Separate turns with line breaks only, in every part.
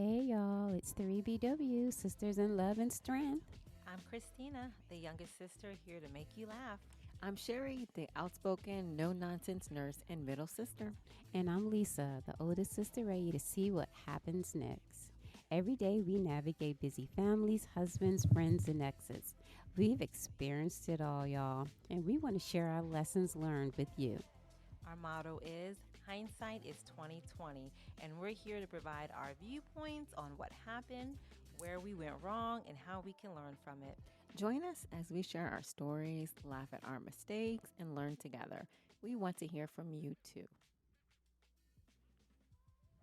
Hey y'all, it's 3BW, Sisters in Love and Strength.
I'm Christina, the youngest sister, here to make you laugh.
I'm Sherry, the outspoken, no nonsense nurse and middle sister.
And I'm Lisa, the oldest sister, ready to see what happens next. Every day we navigate busy families, husbands, friends, and exes. We've experienced it all, y'all, and we want to share our lessons learned with you.
Our motto is hindsight is 2020, and we're here to provide our viewpoints on what happened, where we went wrong, and how we can learn from it.
Join us as we share our stories, laugh at our mistakes, and learn together. We want to hear from you too.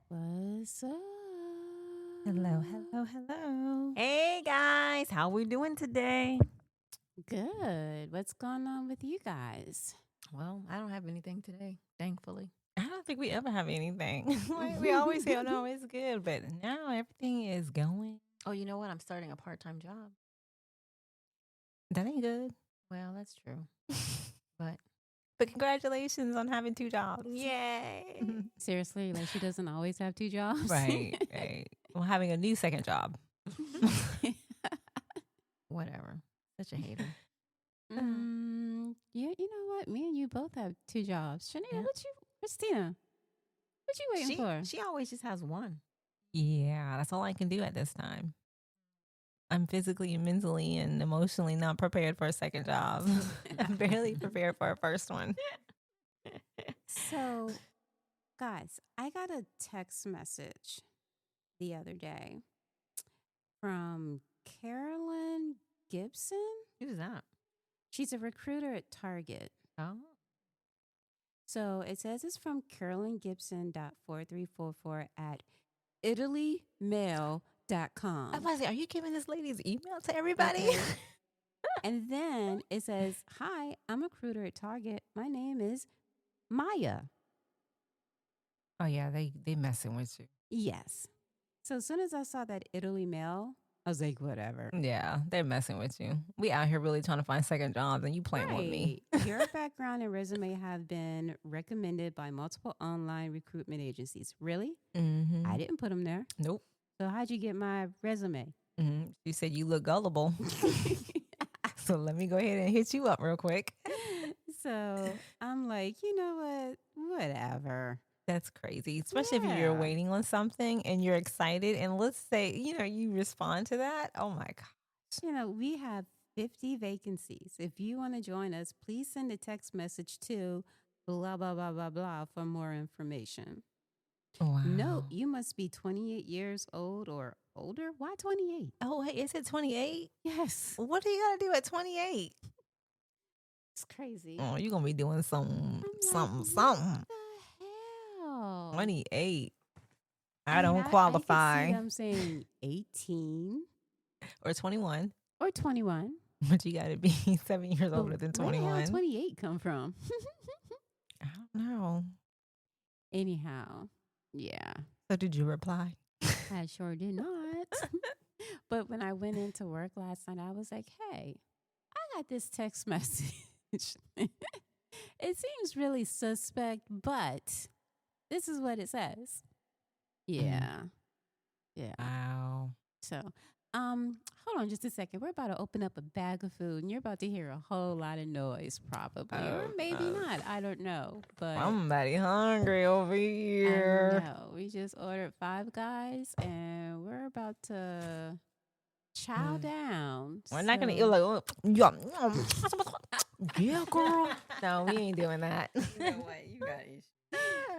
What's up?
Hello. Hey guys, how we doing today?
Good. What's going on with you guys?
Well, I don't have anything today, thankfully.
I don't think we ever have anything. We always say, oh no, it's good, but now everything is going.
Oh, you know what? I'm starting a part-time job.
That ain't good.
Well, that's true. But
congratulations on having 2 jobs.
yay!
Seriously, like she doesn't always have 2 jobs?
Right. Well, having a new second job.
Whatever. Such a hater.
Yeah, you know what? Me and you both have 2 jobs. Shanita,
Yeah.
Christina, what you waiting for?
She always just has one.
Yeah, that's all I can do at this time. I'm physically and mentally and emotionally not prepared for a second job. I'm barely prepared for a first one.
So, guys, I got a text message the other day from Carolyn Gibson.
Who's that?
She's a recruiter at Target.
Oh.
So it says it's from Carolyn Gibson.4344 at ItalyMail.com.
I was about to say, are you giving this lady's email to everybody?
Okay. And then it says, hi, I'm a recruiter at Target. My name is Maya.
Oh yeah, they messing with you.
Yes. So as soon as I saw that Italy Mail, I was like, whatever.
Yeah, they're messing with you. We out here really trying to find second jobs and you playing with me.
Your background and resume have been recommended by multiple online recruitment agencies. Really?
Mm-hmm.
I didn't put them there.
Nope.
So how'd you get my resume?
Mm-hmm. You said you look gullible. So let me go ahead and hit you up real quick.
So I'm like, you know what? Whatever.
That's crazy, especially if you're waiting on something and you're excited. And let's say, you respond to that. Oh my gosh.
We have 50 vacancies. If you want to join us, please send a text message to blah, blah, blah, blah, blah for more information.
Wow.
No, you must be 28 years old or older. Why 28?
Oh, wait, is it 28?
Yes.
What do you got to do at 28?
It's crazy.
Oh, you're going to be doing something.
What the hell?
28. I don't qualify.
I can see them saying 18
or 21.
or 21.
But you got to be 7 years older than 21.
Where the hell 28 come from?
I don't know.
Anyhow, yeah.
So did you reply?
I sure did not. But when I went into work last night, I was like, hey, I got this text message. It seems really suspect, but this is what it says. Yeah. Yeah.
Wow.
So, hold on just a second. We're about to open up a bag of food, and you're about to hear a whole lot of noise, probably, or maybe not. I don't know. But
I'm mighty hungry over here.
I know. We just ordered Five Guys, and we're about to chow down.
We're not gonna eat like, yeah, girl. No, we ain't doing that.
You know what? You got issues.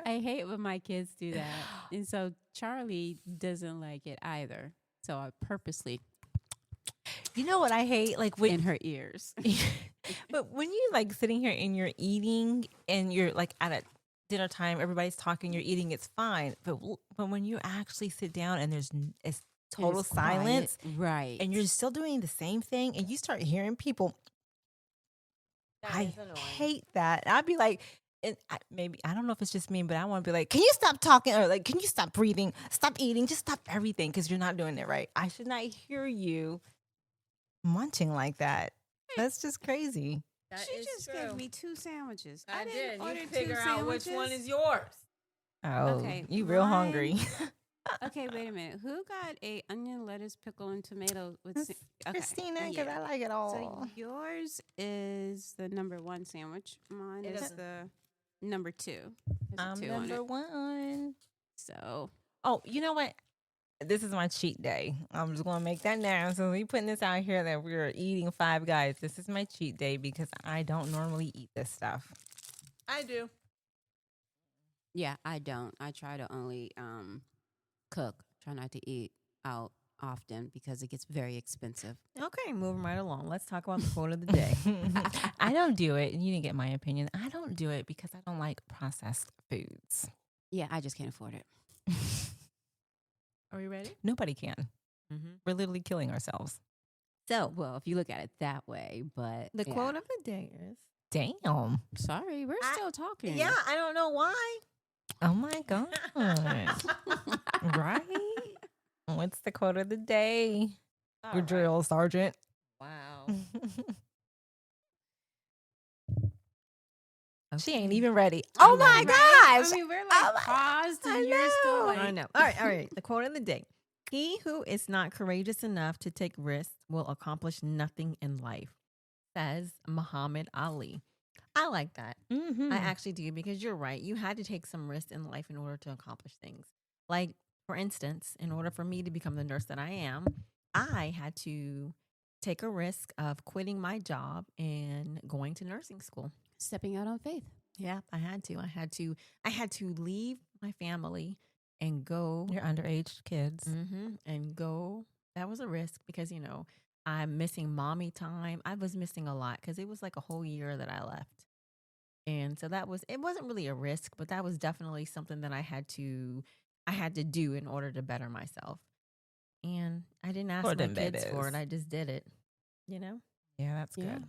I hate when my kids do that, and so Charlie doesn't like it either. So I purposely,
You know what I hate? Like when
in her ears.
but when you like sitting here and you're eating and you're like at a dinner time, everybody's talking, you're eating, it's fine. But when you actually sit down and it's total
It's quiet,
silence,
right?
and you're still doing the same thing, and you start hearing people, I hate that. I'd be like, and I don't know if it's just me, but I want to be like, can you stop talking, or like, can you stop breathing, stop eating, just stop everything, because you're not doing it right. I should not hear you munching like that. That's just crazy.
She just gave me 2 sandwiches.
I
didn't
did.
order
You
2
figure out which one
sandwiches.
is yours.
Oh,
Okay,
you real
mine-
hungry.
Okay, wait a minute. Who got a onion, lettuce, pickle, and tomato with
It's Christina, because I like it all.
So yours is the number 1 sandwich. Mine
It
is
doesn't-
the number 2. There's a
I'm
2 on
number
it.
1.
So
Oh, you know what? This is my cheat day. I'm just gonna make that now. So we putting this out here that we're eating Five Guys. This is my cheat day because I don't normally eat this stuff.
I do.
yeah, I don't. I try to only cook. Try not to eat out often because it gets very expensive.
Okay, moving right along. Let's talk about the quote of the day.
I don't do it. You didn't get my opinion. I don't do it because I don't like processed foods.
Yeah, I just can't afford it.
Are we ready?
Nobody can.
Mm-hmm.
We're literally killing ourselves.
So,
Well, if you look at it that way, but
the
yeah.
quote of the day is
Damn.
Sorry, we're still talking.
Yeah, I don't know why.
Oh my God. Right? What's the quote of the day?
All
Good drill, Sergeant.
Wow.
She ain't even ready.
I'm
Oh my
ready.
gosh.
I mean, we're like
Oh my-
paused
I
and you're still
know.
like,
I know. All right. The quote of the day. He who is not courageous enough to take risks will accomplish nothing in life, says Muhammad Ali. I like that.
Mm-hmm.
I actually do, because you're right. You had to take some risks in life in order to accomplish things. Like, for instance, in order for me to become the nurse that I am, I had to take a risk of quitting my job and going to nursing school.
stepping out on faith.
Yeah, I had to. I had to leave my family and go.
Your underage kids.
And go. That was a risk because, I'm missing mommy time. I was missing a lot because it was like a whole year that I left. And so it wasn't really a risk, but that was definitely something that I had to do in order to better myself. And I didn't ask
For
my
them
kids for it.
babies.
I just did it, you know?
Yeah, that's
Yeah.
good.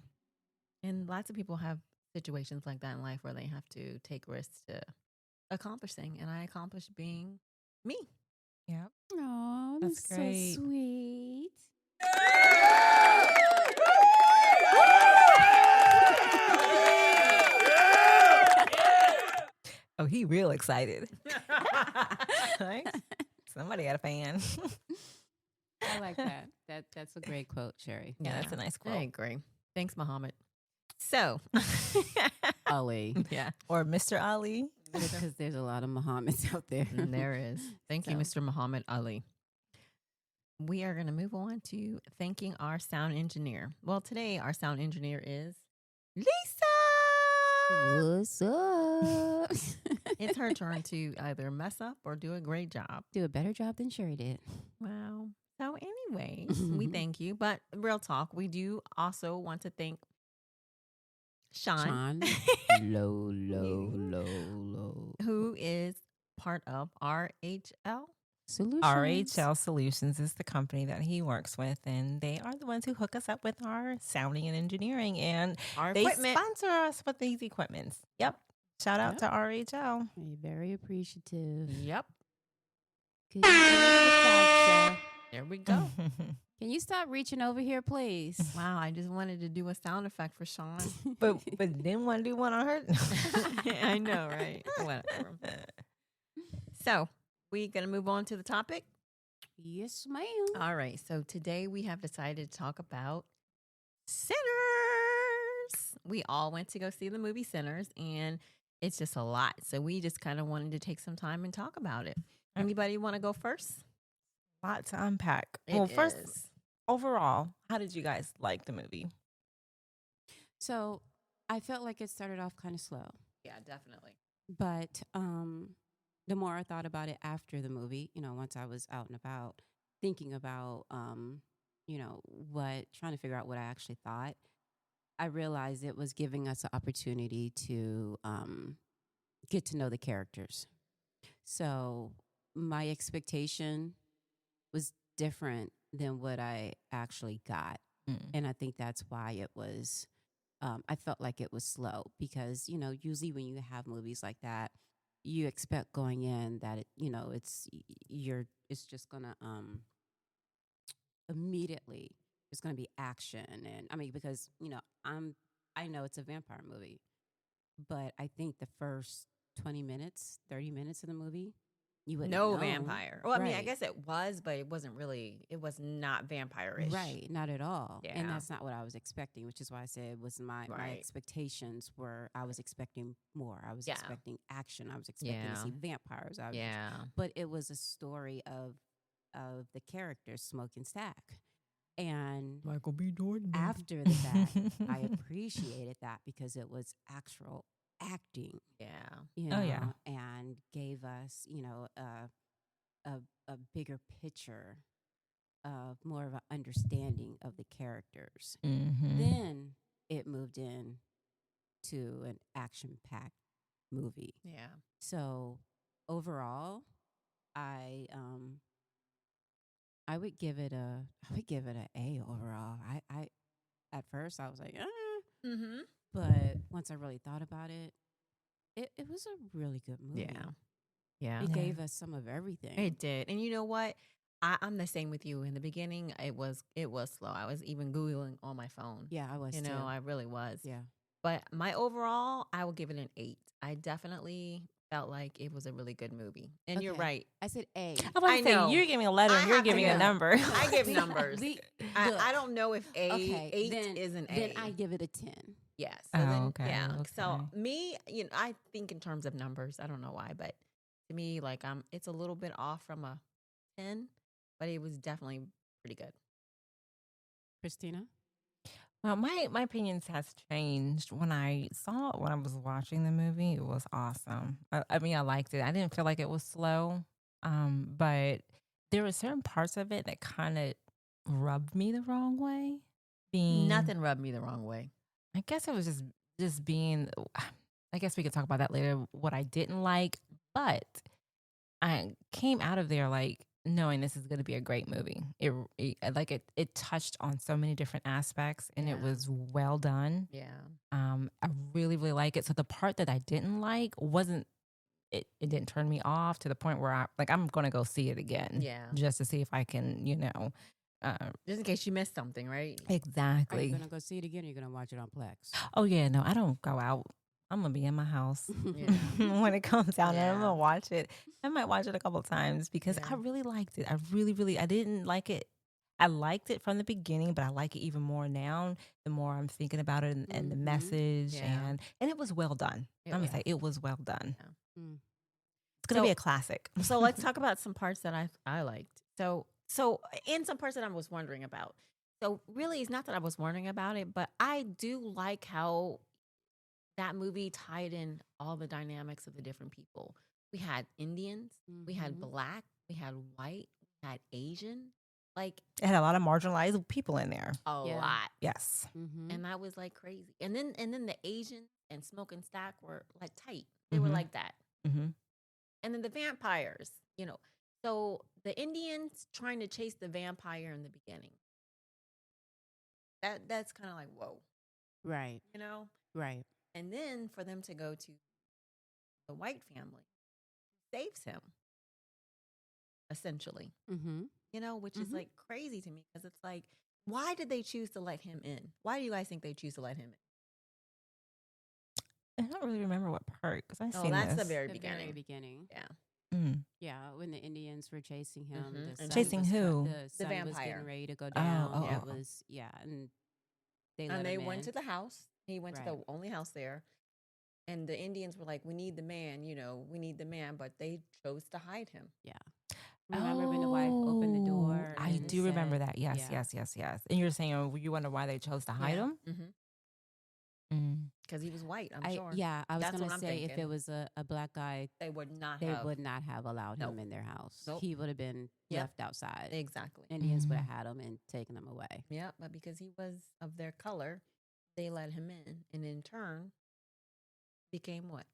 And lots of people have situations like that in life where they have to take risks to accomplish things. And I accomplished being me.
Yeah.
Oh,
That's
that's
great.
so sweet.
Oh, he real excited. Right? Somebody got a fan.
I like that. That's a great quote, Sherry.
Yeah, that's a nice
I
quote.
agree. Thanks, Muhammad. So,
Ali.
yeah,
Or Mr. Ali.
Because there's a lot of Muhammads out there.
there is. Thank you,
So.
Mr. Muhammad Ali. We are going to move on to thanking our sound engineer. Well, today our sound engineer is Lisa.
What's up?
It's her turn to either mess up or do a great job.
Do a better job than Sherry did.
Wow. So anyway, we thank you. But real talk, we do also want to thank Sean.
Low.
Who is part of RHL.
Solutions.
RHL Solutions is the company that he works with, and they are the ones who hook us up with our sounding and engineering, and
Our
they
equipment.
sponsor us with these equipments. Yep. Shout out to RHL.
You're very appreciative.
Yep.
Couldn't do it without ya.
There we go.
Can you stop reaching over here, please?
Wow, I just wanted to do a sound effect for Sean.
but didn't want to do one on her.
I know, right? Whatever. So, we going to move on to the topic?
Yes, ma'am.
All right. So, today we have decided to talk about Sinners. We all went to go see the movie Sinners, and it's just a lot. So, we just kind of wanted to take some time and talk about it. Anybody want to go first?
Lot to unpack.
It
Well, first,
is.
overall, how did you guys like the movie?
So I felt like it started off kind of slow,
Yeah, definitely.
but the more I thought about it after the movie, once I was out and about thinking about, trying to figure out what I actually thought, I realized it was giving us an opportunity to get to know the characters. So my expectation was different than what I actually got. And I think that's why it was, I felt like it was slow because, usually when you have movies like that, you expect going in that, it's just going to immediately, it's going to be action. And I mean, because, I know it's a vampire movie, but I think the first 20 minutes, 30 minutes of the movie you wouldn't
No
know.
vampire. Well, I mean, I
Right.
guess it was, but it wasn't really. It was not vampire-ish.
Right, not at all. And
Yeah.
that's not what I was expecting, which is why I said it was my
Right.
expectations were I was expecting more. I was
Yeah.
expecting action. I was expecting to
Yeah.
see vampires.
Yeah.
But it was a story of the characters smoking stack. And
Michael B. Jordan.
after the fact, I appreciated that because it was actual acting,
Yeah.
you
Oh,
know,
yeah.
and gave us, you know, a bigger picture of more of an understanding of the characters.
Mm-hmm.
Then it moved in to an action-packed movie.
Yeah.
So overall, I would give it a A overall. I at first I was like,
Mm-hmm.
but once I really thought about it, it was a really good movie.
Yeah. Yeah.
It
Yeah.
gave us some of everything.
It did. And you know what? I'm the same with you. In the beginning, it was slow. I was even Googling on my phone.
Yeah, I was
You know,
too.
I really was.
Yeah.
But my overall, I will give it an 8. I definitely felt like it was a really good movie. And you're
Okay.
right.
I said A.
I was
I
to say,
know.
you're giving a letter and
I
you're
have to
giving a
know.
number.
I give
We-
numbers.
we-
I
look,
don't know if
okay,
8
then,
is an A.
Then I give it a 10.
Yes.
Oh,
then,
okay,
Yeah. So
okay.
me, you know, I think in terms of numbers. I don't know why, but to me, like it's a little bit off from a 10, but it was definitely pretty good.
Christina?
Well, my opinions has changed when I saw it when I was watching the movie. It was awesome. I mean, I liked it. I didn't feel like it was slow, but there were certain parts of it that kind of rubbed me the wrong way.
Nothing rubbed me the wrong way.
I guess it was just being. I guess we could talk about that later. What I didn't like, but I came out of there like knowing this is going to be a great movie. It touched on so many different aspects, and it
Yeah.
was well done.
Yeah.
I really, really like it. So the part that I didn't like wasn't it. It didn't turn me off to the point where I'm going to go see it again.
Yeah.
just to see if I can,
Just in case you missed something, right?
Are you
exactly.
going to go see it again or are you going to watch it on Plex?
Oh yeah, no, I don't go out. I'm gonna be in my house
Yeah.
when it comes out, and I'm
Yeah.
gonna watch it. I might watch it a couple times because I
Yeah.
really liked it. I really, I didn't like it. I liked it from the beginning, but I like it even more now. The more I'm thinking about it and the
Mhm.
message,
Yeah.
and it was well done.
It
I'm gonna
was.
say it was well done.
Mm.
It's gonna
So-
be a classic.
So let's talk about some parts that I liked. So in some parts that I was wondering about. So really, it's not that I was wondering about it, but I do like how that movie tied in all the dynamics of the different people. We had Indians, we had
Mhm.
Black, we had white, we had Asian, like
It had a lot of marginalized people in there.
a
Yeah.
lot.
Yes.
Mhm.
And that was like crazy. And then the Asian and Smoke and Stack were like tight. They were
Mhm.
like that.
Mm-hmm.
And then the vampires, you know. So the Indians trying to chase the vampire in the beginning. That's kind of like, whoa,
Right.
you know?
Right.
And then for them to go to the white family saves him, essentially,
Mm-hmm.
you know, which is
Mhm.
like crazy to me because it's like, why did they choose to let him in? Why do you guys think they choose to let him in?
I don't really remember what part because I
Oh,
seen
that's the
this.
very
The
beginning.
very beginning.
Yeah.
Mm.
Yeah, when the Indians were chasing him,
Mhm.
the
And
sun
Chasing
was co-
who?
The sun was
vampire.
getting ready to go down.
oh,
It
oh.
was and they let
And they
him
went
in.
to the house. He went to
Right.
the only house there. And the Indians were like, we need the man, you know, we need the man. But they chose to hide him.
Remember when the wife opened the door?
I
and
do remember
said-
that. Yes,
yeah.
yes. And you're saying you wonder why they chose to hide him?
Because he was white, I'm sure.
Yeah, I was
That's
going
what
to
I'm
say if
thinking.
it was a black guy,
They would not
they
have.
would not have allowed
Nope.
him in their house.
Nope.
He would have been
Yep.
left outside.
Exactly.
Indians would have
Mhm.
had him and taken him away.
Yeah, but because he was of their color, they let him in. And in turn, became what?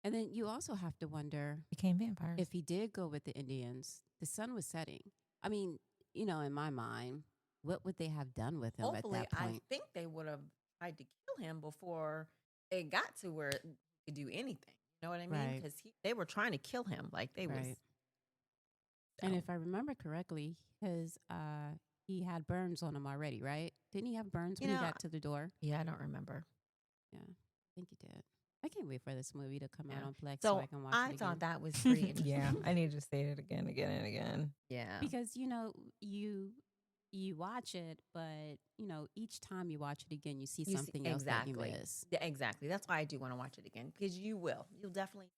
And then you also have to wonder
Became vampires.
if he did go with the Indians, the sun was setting. I mean, you know, in my mind, what would they have done with him
Hopefully,
at that
I
point?
think they would have tried to kill him before it got to where he could do anything. You know what I mean?
Right.
Because they were trying to kill him. Like they was.
Right. And
so-
if I remember correctly, his he had burns on him already, right? Didn't he have burns
You
when he
know,
got to the door?
Yeah, I don't remember.
Yeah, I think he did. I can't wait for this movie to come out
Yeah.
on Plex so
So
I can watch
I
it
thought
again.
that was pretty interesting.
Yeah, I need to say it again, and again.
Yeah.
Because you watch it, but each time you watch it again, you see
You see-
something else that you
exactly.
miss.
Yeah, exactly. That's why I do want to watch it again because you will. You'll definitely.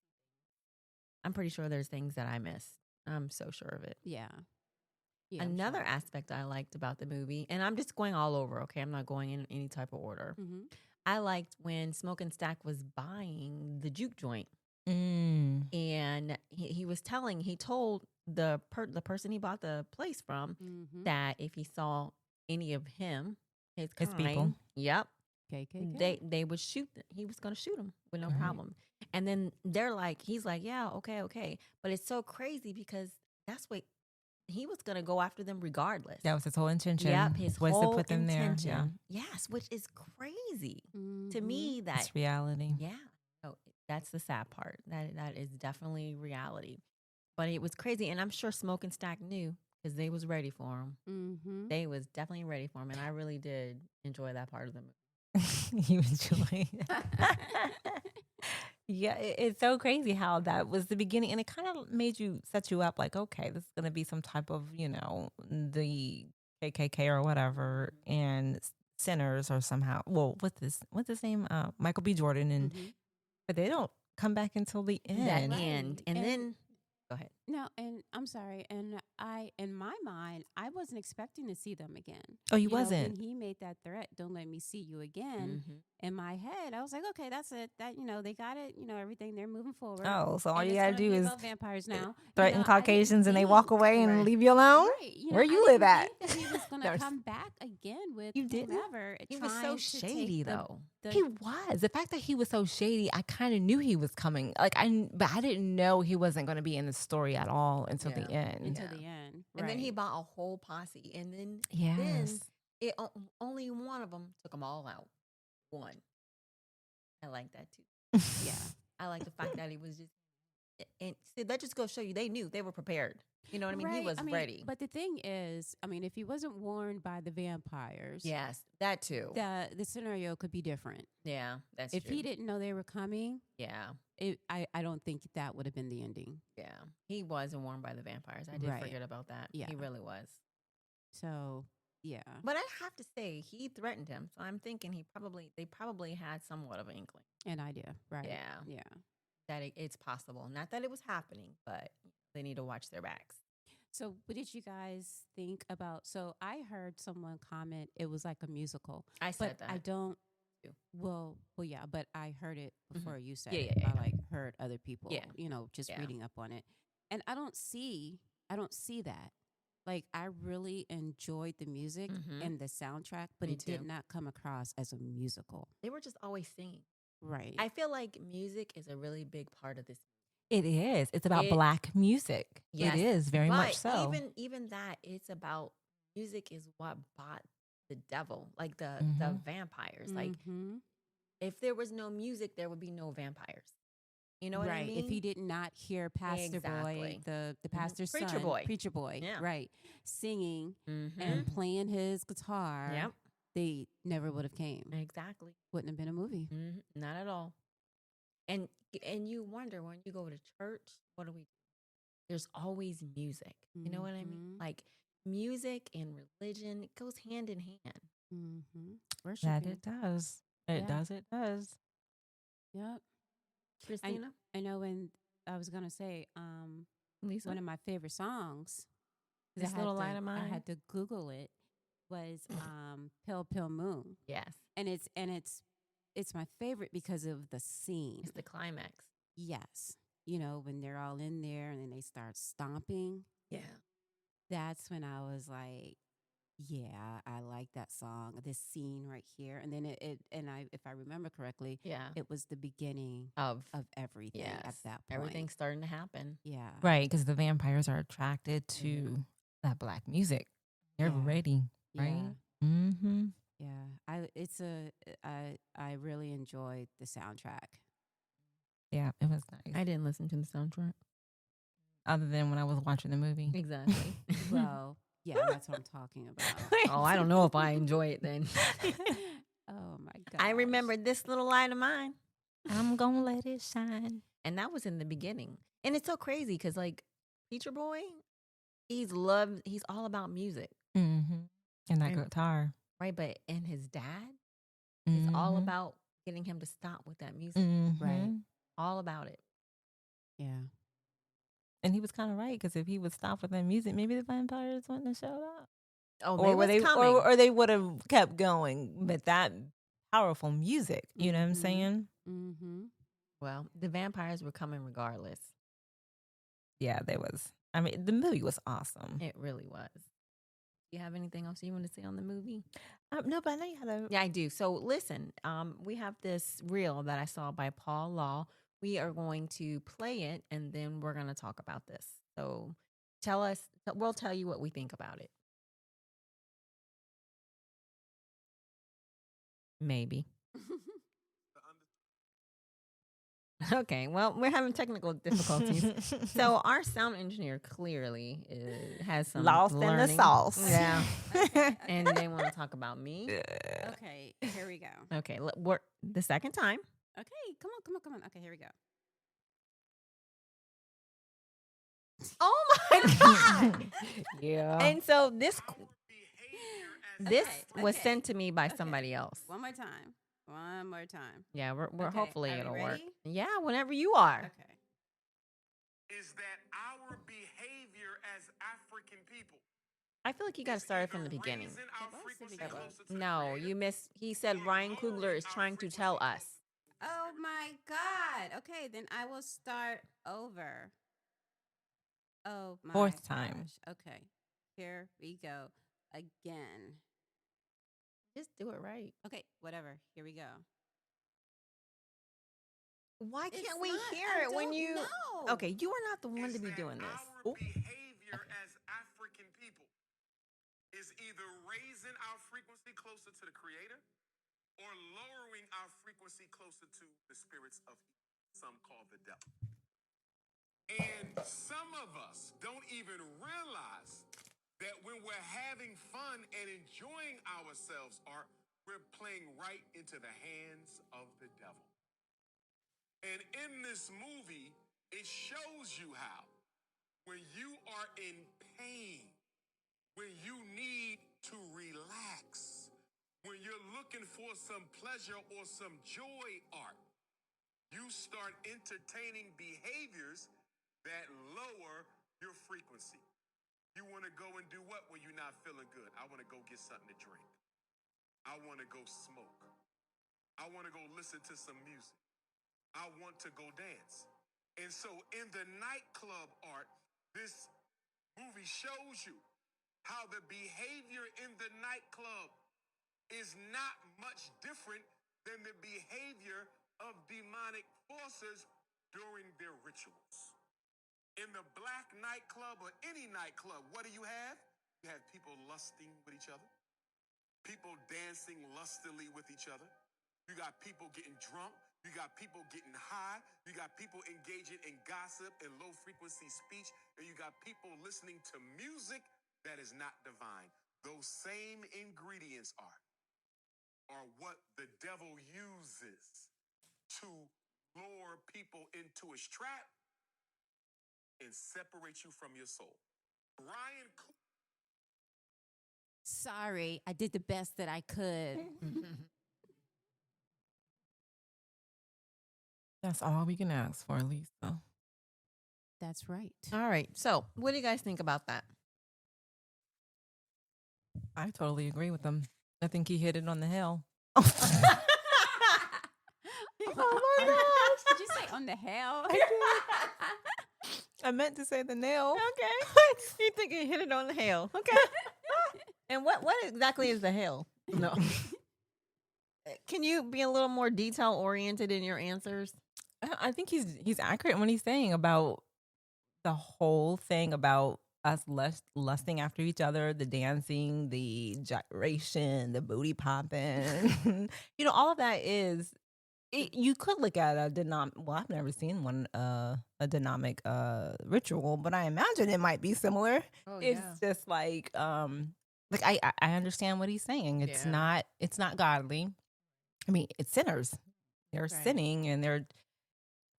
I'm pretty sure there's things that I missed. I'm so sure of it.
Yeah. Yeah.
Another aspect I liked about the movie, and I'm just going all over, okay? I'm not going in any type of order.
Mm-hmm.
I liked when Smoke and Stack was buying the juke joint,
Mm.
and he told the person he bought the place from
Mm-hmm.
that if he saw any of his
His
kind,
people.
yep,
KKK.
they would shoot. He was going to shoot him with no
Right.
problem. And then he's like, yeah, okay. But it's so crazy because that's what he was going to go after them regardless.
That was his whole intention.
Yep, his
was
whole
to put them
intention.
there.
Yes, which is crazy to
Mm-hmm.
me.
Yeah,
That
it's reality.
yeah, no, that's the sad part. That is definitely reality. But it was crazy, and I'm sure Smoke and Stack knew because they was ready for him.
Mm-hmm.
They was definitely ready for him, and I really did enjoy that part of the movie.
You enjoy. Yeah, it's so crazy how that was the beginning, and it kind of set you up like, okay, this is going to be some type of, the KKK or whatever, and sinners or somehow. Well, what's his name? Michael B. Jordan, and
Mm-hmm.
but they don't come back until the end.
That
Right.
end, and then go ahead.
No, and I'm sorry, and in my mind, I wasn't expecting to see them again.
Oh, you
know,
wasn't.
when he made that threat, "Don't let me see you again."
Mhm.
In my head, I was like, "Okay, that's it. That they got it. Everything. They're moving forward."
Oh, so all
And
you
it's
gotta
gonna
do
be
is
about vampires now.
threaten
I didn't
Caucasians and they
think-
walk away and
Right.
leave you alone.
Right.
Where
I
you
didn't
live at?
think that he was going
No,
to
it's-
come back again with
You didn't?
whomever.
He was so
trying to
shady,
take
though.
He was. The fact that he was so shady, I kind of knew he was coming. But I didn't know he wasn't going to be in the story at all until the
Yeah.
end.
until
Yeah.
the end.
And then he
Right.
bought a whole posse, and then
Yes.
only one of them took them all out. One. I like that too.
Yeah.
I like the fact that he was just, and see, that just goes to show you they knew, they were prepared. You know what I mean? He
Right.
was ready.
But the thing is, if he wasn't warned by the vampires,
Yes, that too.
the scenario could be different.
Yeah, that's
If
true.
he didn't know they were coming,
Yeah,
I don't think that would have been the ending.
yeah. He wasn't warned by the vampires. I did
Right.
forget about that.
Yeah.
He really was.
So yeah.
But I have to say, he threatened him. So I'm thinking they probably had somewhat of an inkling.
An idea. Right.
Yeah.
Yeah.
That it's possible. Not that it was happening, but they need to watch their backs.
So what did you guys think about? So I heard someone comment it was like a musical.
I said
But
that.
I don't.
too.
Well, yeah, but I heard it before you said
Yeah,
it.
yeah,
I heard other people,
Yeah.
just
Yeah.
reading up on it, and I don't see that. Like I really enjoyed the music
Mhm.
and the soundtrack, but
Me
it did
too.
not come across as a musical.
They were just always singing.
Right.
I feel like music is a really big part of this.
It is. It's about
It-
Black music.
Yes,
It is very
but
much so.
Even that, it's about music is what bought the devil, like the
Mhm.
vampires. Like
Mhm.
if there was no music, there would be no vampires. You know what
right.
I mean?
If he did not hear Pastor
Exactly.
Boy, the pastor's
Preacher
son,
boy.
Preacher Boy,
Yeah.
right, singing
Mhm.
and playing his guitar,
Yep.
they never would have came.
Exactly.
Wouldn't have been a movie.
Not at all. And you wonder when you go to church, what do we do? There's always music. You know what I mean?
Mhm.
Like music and religion, it goes hand in hand.
Mm-hmm.
That
Worshiping.
it does. It
Yeah.
does. It does.
Yep.
Christina?
I know when I was gonna say
Lisa?
one of my favorite songs. 'Cause
This Little Light of
I
Mine?
had to Google it. Was Pale Pale Moon,
Yes.
and it's my favorite because of the scene.
It's the climax.
Yes, when they're all in there and then they start stomping.
Yeah.
That's when I was like, yeah, I like that song. This scene right here, and then if I remember correctly,
Yeah.
it was the beginning
Of
everything at
yes.
that point.
Everything's starting to happen.
Yeah.
Right, because the vampires are attracted to that Black music. They're
Yeah.
ready, right?
Yeah.
Mm-hmm.
Yeah. I really enjoyed the soundtrack.
Yeah, it was nice.
I didn't listen to the soundtrack.
Other than when I was watching the movie.
Exactly.
Well, yeah, that's what I'm talking about.
Oh, I don't know if I enjoy it then.
Oh my god.
I remember This Little Light of Mine.
I'm gonna let it shine.
And that was in the beginning. And it's so crazy because like Preacher Boy, he's all about music.
Mm-hmm. And that
Right.
guitar.
Right. But and his dad is all about getting him to stop with that music.
Right.
All about it.
Yeah.
And he was kind of right, because if he would stop with that music, maybe the vampires wouldn't have showed up.
Oh,
Or
were they coming?
or they would have kept going with that powerful music. You know what I'm saying?
Mm-hmm.
Well, the vampires were coming regardless.
Yeah, there was. I mean, the movie was awesome.
It really was. You have anything else you want to say on the movie?
No, but I know you had a.
Yeah, I do. So listen, we have this reel that I saw by Paul Law. We are going to play it, and then we're going to talk about this. So we'll tell you what we think about it. Maybe. Okay, well, we're having technical difficulties. So our sound engineer clearly has some
Lost
learning.
in the sauce.
Yeah. And they want to talk about me.
Okay, here we go.
Okay, we're the second time.
Okay, come on. Okay, here we go.
Oh my God.
Yeah.
And so this
Okay,
was
okay.
sent to me by somebody else.
One more time.
Yeah, we're
Okay,
hopefully
are we
it'll work.
ready?
Yeah, whenever you are.
Okay.
Is that our behavior as African people?
I feel like you got to start it from the beginning.
Raising our
was the
frequency
beginning.
closer to the
No,
creator,
you missed. He said Ryan Coogler is trying to tell us.
Oh my God. Okay, then I will start over. Oh my
Fourth time.
gosh. Okay, here we go again.
Just do it right.
Okay, whatever. Here we go.
Why
It's
can't we
not-
hear
I
it when
don't
you?
know.
Okay, you are not the one to
is
be
that
doing this.
our
Ooh.
behavior
Okay.
as African people is either raising our frequency closer to the creator or lowering our frequency closer to the spirits of evil, some call the devil. And some of us don't even realize that when we're having fun and enjoying ourselves, we're playing right into the hands of the devil. And in this movie, it shows you how when you are in pain, when you need to relax, when you're looking for some pleasure or some joy art, you start entertaining behaviors that lower your frequency. You want to go and do what when you're not feeling good? I want to go get something to drink. I want to go smoke. I want to go listen to some music. I want to go dance. And so in the nightclub art, this movie shows you how the behavior in the nightclub is not much different than the behavior of demonic forces during their rituals. In the black nightclub or any nightclub, what do you have? You have people lusting with each other, people dancing lustily with each other. You got people getting drunk. You got people getting high. You got people engaging in gossip and low frequency speech. And you got people listening to music that is not divine. Those same ingredients are what the devil uses to lure people into his trap and separate you from your soul. Ryan
Sorry, I did the best that I could.
That's all we can ask for, Lisa.
That's right.
All right. So, what do you guys think about that?
I totally agree with him. I think he hit it on the hill.
Oh my gosh. Did you say on the hell?
I meant to say the nail.
Okay. You think he hit it on the hell? Okay. And what exactly is the hell? No. Can you be a little more detail oriented in your answers?
I think he's accurate when he's saying about the whole thing about us lusting after each other, the dancing, the gyration, the booty popping. All of that is. You could look at a well, I've never seen one a dynamic ritual, but I imagine it might be similar.
Oh,
It's just like I understand what he's saying. It's
Yeah.
not godly. I mean, it's sinners. they're
Right.
sinning and they're.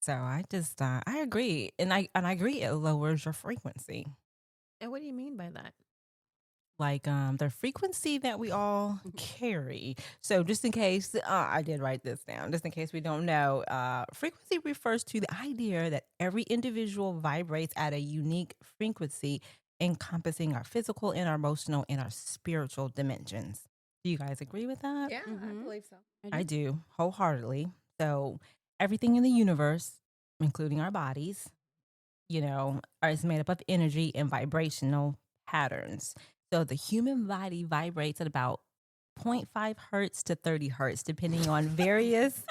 So I just I agree, and I agree it lowers your frequency,
And what do you mean by that?
like the frequency that we all carry. So just in case, I did write this down. Just in case we don't know, frequency refers to the idea that every individual vibrates at a unique frequency, encompassing our physical and our emotional and our spiritual dimensions. Do you guys agree with that?
Yeah, I
Mhm.
believe so.
I do wholeheartedly. So everything in the universe, including our bodies, is made up of energy and vibrational patterns. So the human body vibrates at about 0.5 hertz to 30 hertz, depending on various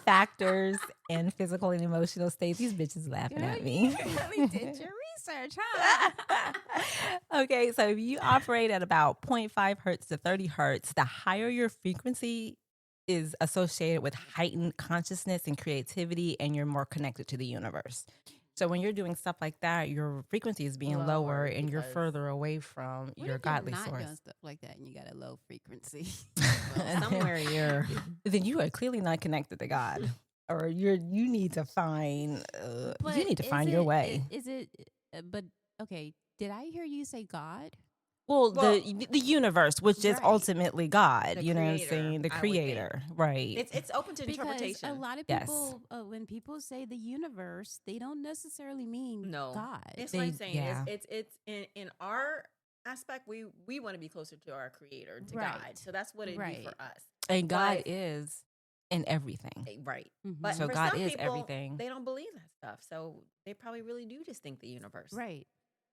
factors and physical and emotional states. These bitches laughing
Girl,
at me.
you really did your research, huh?
Okay, so if you operate at about 0.5 hertz to 30 hertz, the higher your frequency is associated with heightened consciousness and creativity, and you're more connected to the universe. So when you're doing stuff like that, your frequency is being lower,
Lower
and you're
because-
further away from
What
your
if you're
godly
not
source.
doing stuff like that and you got a low frequency?
Well, somewhere you're.
Then you are clearly not connected to God, or you need to find
But
you need to
is
find your
it-
way.
Is it? But okay, did I hear you say God?
Well,
Well,
the universe, which is
right.
ultimately God,
The
you know what I'm
creator,
saying? The
I would think.
creator, right?
It's open to
Because
interpretation.
a lot of
Yes.
people, when people say the universe, they don't necessarily mean
No.
God.
That's what I'm
They-
saying.
yeah.
It's in our aspect, we want to be closer to our creator, to
Right.
God. So that's what it'd be
Right.
for us.
And God
But-
is in everything.
Right.
Mhm.
But
So
for
God
some
is
people,
everything.
they don't believe that stuff. So they probably really do just think the universe.
Right.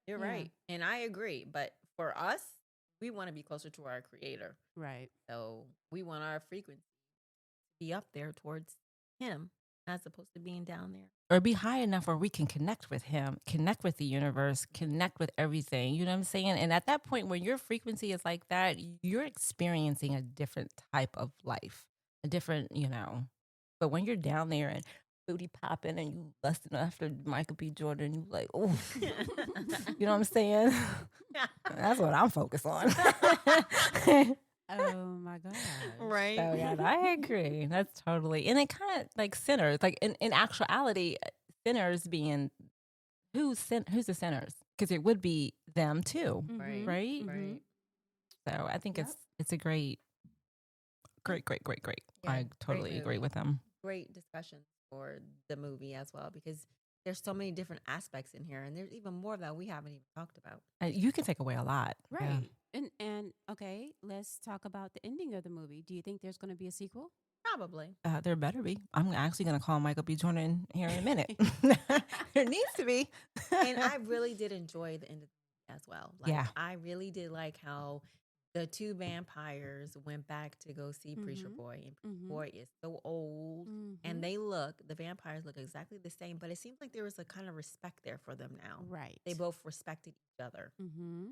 You're
Yeah.
right. And I agree. But for us, we want to be closer to our creator.
Right.
So we want our frequency to be up there towards him as opposed to being down there.
Or be high enough where we can connect with him, connect with the universe, connect with everything. You know what I'm saying? And at that point, when your frequency is like that, you're experiencing a different type of life, a different, But when you're down there and booty popping and you lusting after Michael B. Jordan, you like, oh, you know what I'm saying? That's what I'm focused on.
Oh my God.
Right.
So yeah, I agree. That's totally, and it kind of like sinners, like in actuality, sinners being who's the sinners? Because it would be them too,
Mhm.
right?
Mhm.
Right.
So I think
Yep.
it's a great.
Yeah,
I
great
totally agree
movie.
with them.
Great discussion for the movie as well, because there's so many different aspects in here, and there's even more that we haven't even talked about.
You can take away a lot. Yeah.
Right. And okay, let's talk about the ending of the movie. Do you think there's going to be a sequel?
Probably.
There better be. I'm actually going to call Michael B. Jordan here in a minute. There needs to be.
And I really did enjoy the end of the movie as well. Like,
Yeah.
I really did like how the two vampires went back to go see Preacher
Mhm.
Boy, and Preacher
Mhm.
Boy is so old,
Mhm.
and the vampires look exactly the same, but it seems like there was a kind of respect there for them now.
Right.
They both respected each other.
Mm-hmm.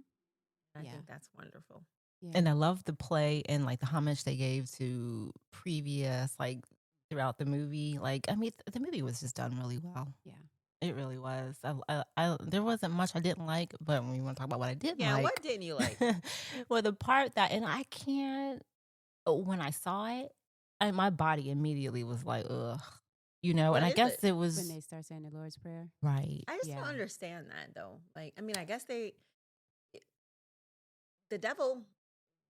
And I
Yeah.
think that's wonderful.
Yeah.
And I love the play and like the homage they gave to previous, like throughout the movie. Like, I mean, the movie was just done really well.
Yeah.
It really was. There wasn't much I didn't like, but when we want to talk about what I did
Yeah,
like.
what didn't you like?
Well, the part that, and I can't, when I saw it, my body immediately was like, ugh,
What
and I
is
guess
it?
it was,
When they start saying the Lord's Prayer.
right.
I just
Yeah.
don't understand that though. Like, I mean, I guess the devil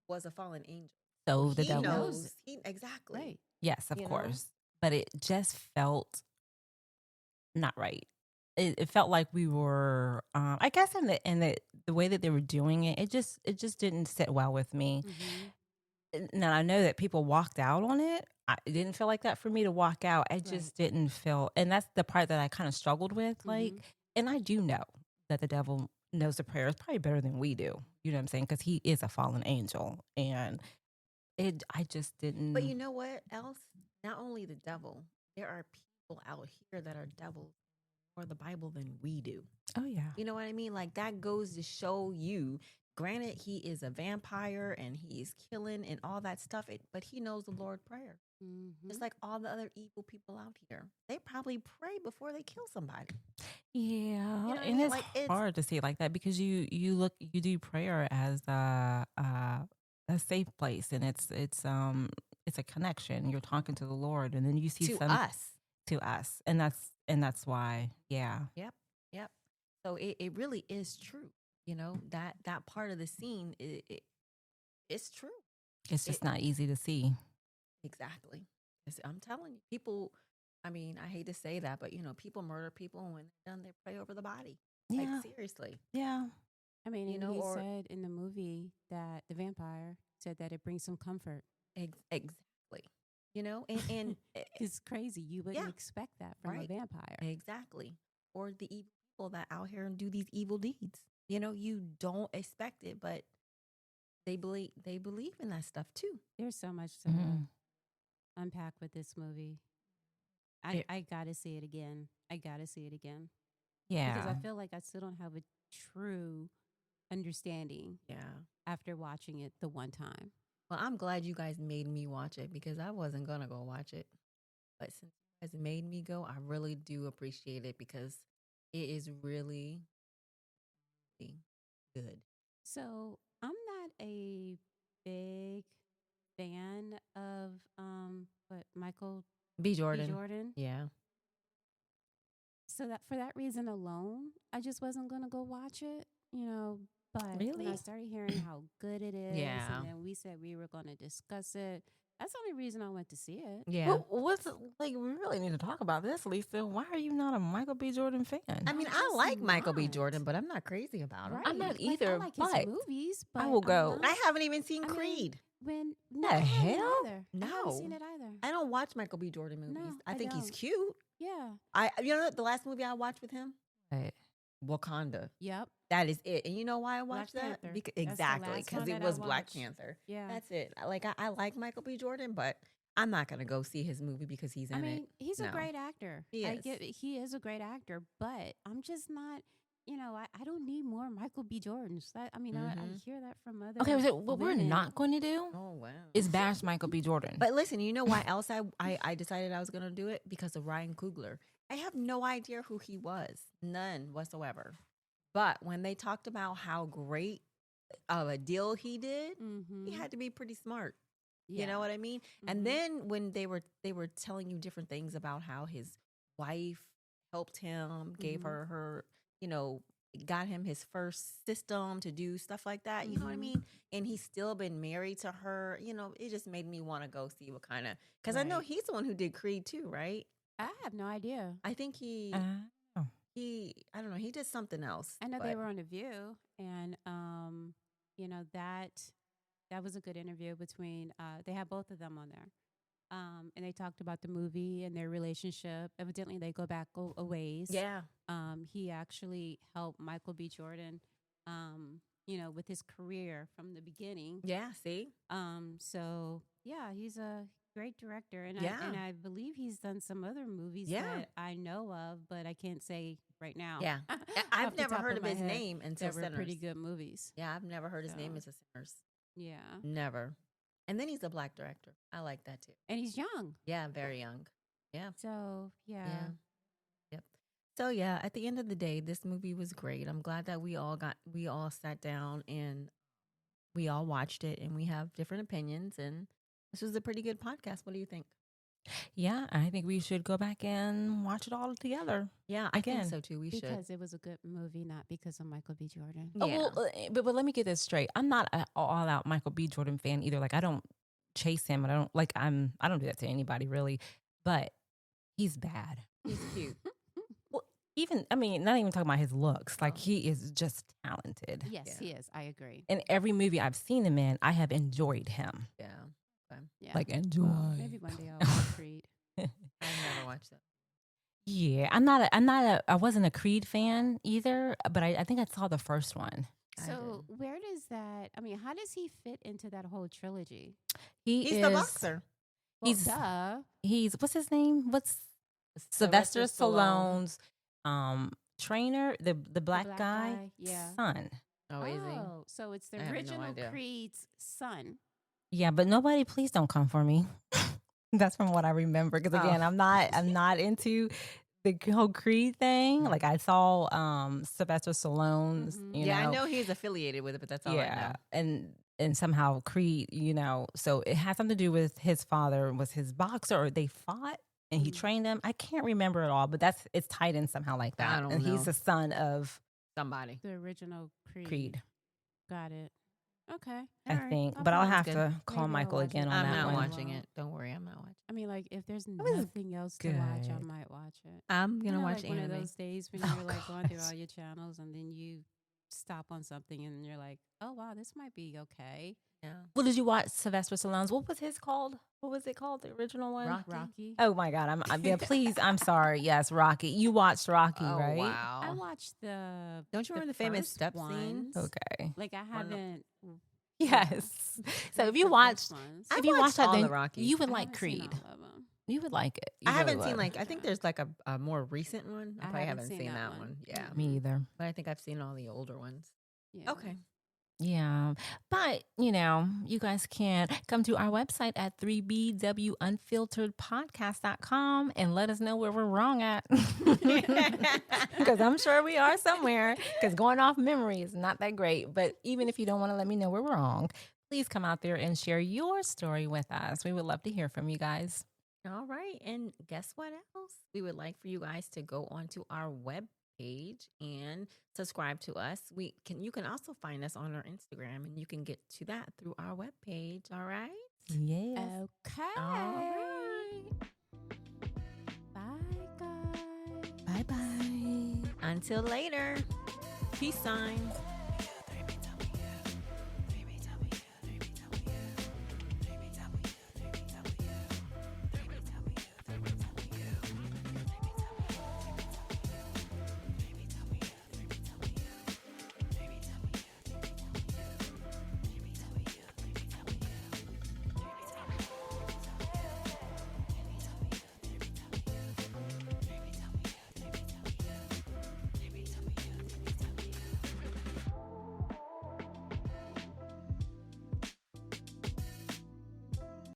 was a fallen angel.
So the
He
devil,
knows. Exactly.
Right.
yes, of
you know?
course. But it just felt not right. It felt like we were, I guess, the way that they were doing it, it just didn't sit well with me.
Mm-hmm.
Now I know that people walked out on it. It didn't feel like that for me to walk out. I just didn't feel, and that's the part that I kind of struggled with. Like, and I do know that the devil knows the prayers probably better than we do. You know what I'm saying? Because he is a fallen angel, and I just didn't.
But you know what else? Not only the devil, there are people out here that are devils more the Bible than we do.
Oh yeah.
You know what I mean? Like, that goes to show you. Granted, he is a vampire and he is killing and all that stuff, but he knows the Lord's Prayer.
Mm-hmm.
Just like all the other evil people out here. They probably pray before they kill somebody.
Yeah,
know what I
and
mean?
it's
Like, it's-
hard to see it like that because you do prayer as a safe place, and it's it's a connection. You're talking to the Lord, and then you see
To
some
us.
and that's why, yeah.
Yep. So it really is true. You know, that part of the scene, it's true.
It's just not easy to see.
Exactly. I'm telling you, people, I mean, I hate to say that, but you know, people murder people, and when they're done, they pray over the body.
Yeah.
Like, seriously.
Yeah.
I mean,
You
and
know,
he
or-
said in the movie that the vampire said that it brings some comfort.
Exactly. You know, and
It's crazy. You wouldn't
Yeah.
expect that from a
Right.
vampire.
exactly. Or the evil people that out here and do these evil deeds. You know, you don't expect it, but they believe in that stuff too.
There's so much to
Mhm.
unpack with this movie.
Yeah.
I gotta see it again. I gotta see it again.
Yeah.
Because I feel like I still don't have a true understanding
Yeah.
after watching it the one time.
Well, I'm glad you guys made me watch it because I wasn't gonna go watch it. But since you guys made me go, I really do appreciate it because it is really, really good.
So I'm not a big fan of Michael
B.
B.
Jordan.
Jordan.
Yeah.
So that for that reason alone, I just wasn't gonna go watch it, you know. But when I
Really?
started hearing how good it is,
Yeah.
and then we said we were gonna discuss it, that's the only reason I went to see it.
Yeah.
Well, what's like? We really need to talk about this, Lisa. Why are you not a Michael B. Jordan fan?
I mean,
I'm
I
just
like Michael B.
not.
Jordan, but I'm not crazy about him.
Right?
I'm not
Like,
either,
I like
but
his movies, but
I will go.
I'm
I
not-
haven't even seen
I mean,
Creed.
when no,
The
I haven't
hell?
either. I haven't seen
No.
it either.
I don't watch Michael B. Jordan movies.
No,
I
I
think he's
don't.
cute.
Yeah.
You know what, the last movie I watched with him?
Right.
Wakanda.
Yep.
That is it. And you know why I
Black
watched that?
Panther.
Because,
That's the
exactly,
last
because
one
it
that I
was Black
watched.
Panther.
Yeah.
That's it. I like Michael B. Jordan, but I'm not gonna go see his movie because he's in
I mean,
it.
he's a
No.
great actor.
He
I
is.
get he is a great actor, but I'm just not. You know, I don't need more Michael B. Jordans. I mean, I
Mhm.
hear that from other.
Okay, so what we're
women.
not going to do
Oh wow.
is bash Michael B. Jordan.
But listen, you know why else I decided I was gonna do it? Because of Ryan Coogler. I have no idea who he was, none whatsoever. But when they talked about how great of a deal he did,
Mm-hmm.
he had to be pretty smart.
Yeah.
You know what I mean?
Mhm.
And then when they were telling you different things about how his wife helped him, gave
Mhm.
her, you know, got him his first system to do stuff like that. You know what I
Mhm.
mean? And he's still been married to her. You know, it just made me want to go see what kind of, because I know
Right.
he's the one who did Creed too, right?
I have no idea.
I think he
Oh.
I don't know, he did something else.
I know they
but-
were on The View, and you know that was a good interview between. They had both of them on there, and they talked about the movie and their relationship. Evidently, they go back a ways.
Yeah.
He actually helped Michael B. Jordan, you know, with his career from the beginning.
Yeah. See?
So yeah, he's a great director, and
Yeah.
I believe he's done some other movies
Yeah.
that I know of, but I can't say right now.
Yeah.
off
I've
the
never
top
heard of
my
his
head.
name until
That were
Sinners.
pretty good movies.
Yeah, I've never heard his name
So.
as a Sinners.
Yeah,
Never. And then he's a black director. I like that too.
and he's young,
Yeah, very young. Yeah.
so yeah.
Yeah. Yep. So yeah, at the end of the day, this movie was great. I'm glad that we all sat down and we all watched it, and we have different opinions, and this was a pretty good podcast. What do you think?
Yeah, I think we should go back and watch it all together.
Yeah, I
Again,
think so too. We should.
Because it was a good movie, not because of Michael B. Jordan.
Yeah.
Oh, well, but let me get this straight. I'm not an all-out Michael B. Jordan fan either. Like, I don't chase him, and I don't do that to anybody really. But he's bad.
He's cute.
Even, I mean, not even talking about his looks. Like,
Oh.
he is just talented.
Yes,
Yeah.
he is. I agree.
In every movie I've seen him in, I have enjoyed him.
Yeah.
Yeah,
Like, enjoy.
well, maybe one day I'll watch Creed.
I've never watched that.
Yeah, I wasn't a Creed fan either, but I think I saw the first one.
I
So where does that? I mean, how does he fit into that whole trilogy?
He
He's the boxer.
Well,
He's-
duh.
He's, what's his name? What's Sylvester Stallone's trainer, the black
black
guy,
guy, yeah.
son.
Oh, is he?
Oh, so it's the
I have no
original
idea.
Creed's son.
Yeah, but nobody, please don't come for me. That's from what I remember. Because
Oh.
again, I'm not into the whole Creed thing. Like, I saw Sylvester Stallone's.
Mhm.
You
Yeah,
know,
I know he's affiliated with it, but that's all I know.
and and somehow Creed, so it had something to do with his father was his boxer, or they fought and he trained them. I can't remember it all, but it's tied in somehow like that.
I don't
and
know.
he's the son of
Somebody.
The original Creed.
Creed.
Got it. Okay.
I
All right.
think,
I'll
but I'll
follow.
have
good.
to call
Maybe I'll
Michael
watch
again
it.
on
I'm
that
not
one.
watching it. Don't worry, I'm not watching.
I mean, like, if there's
was
nothing else to watch, I
good.
might watch it.
I'm gonna watch
like one
anime.
of those days when
Oh,
you're like going through
gosh.
all your channels and then you stop on something and you're like, oh wow, this might be okay.
Yeah.
Well, did you watch Sylvester Stallone's? What was his called? What was it called? The original one?
Rocky.
Oh my God! Yeah, please. I'm sorry. Yes, Rocky. You watched Rocky,
Oh
right?
wow.
I watched the.
Don't you remember the famous
first
step scene?
ones.
Okay.
Like I haven't.
Yes. So
like
if you
the
watched,
first ones.
if you watched that,
all
then
the Rockies.
you would
I
like
haven't seen
Creed.
all of 'em.
You would like it. You
I haven't
really
seen
would.
I think there's like a more recent one. I
I
probably
haven't
haven't
seen
seen
that
that
one.
one. Yeah.
Me either.
But I think I've seen all the older ones.
Yeah.
Okay.
Yeah. But, you guys can come to our website at 3BWUnfilteredpodcast.com and let us know where we're wrong at. Because I'm sure we are somewhere, because going off memory is not that great. But even if you don't want to let me know we're wrong, please come out there and share your story with us. We would love to hear from you guys.
All right. And guess what else? We would like for you guys to go onto our web page and subscribe to us. You can also find us on our Instagram, and you can get to that through our web page. All right.
Yes.
Okay.
All right.
Bye, guys.
Bye-bye.
Until later. Peace signs.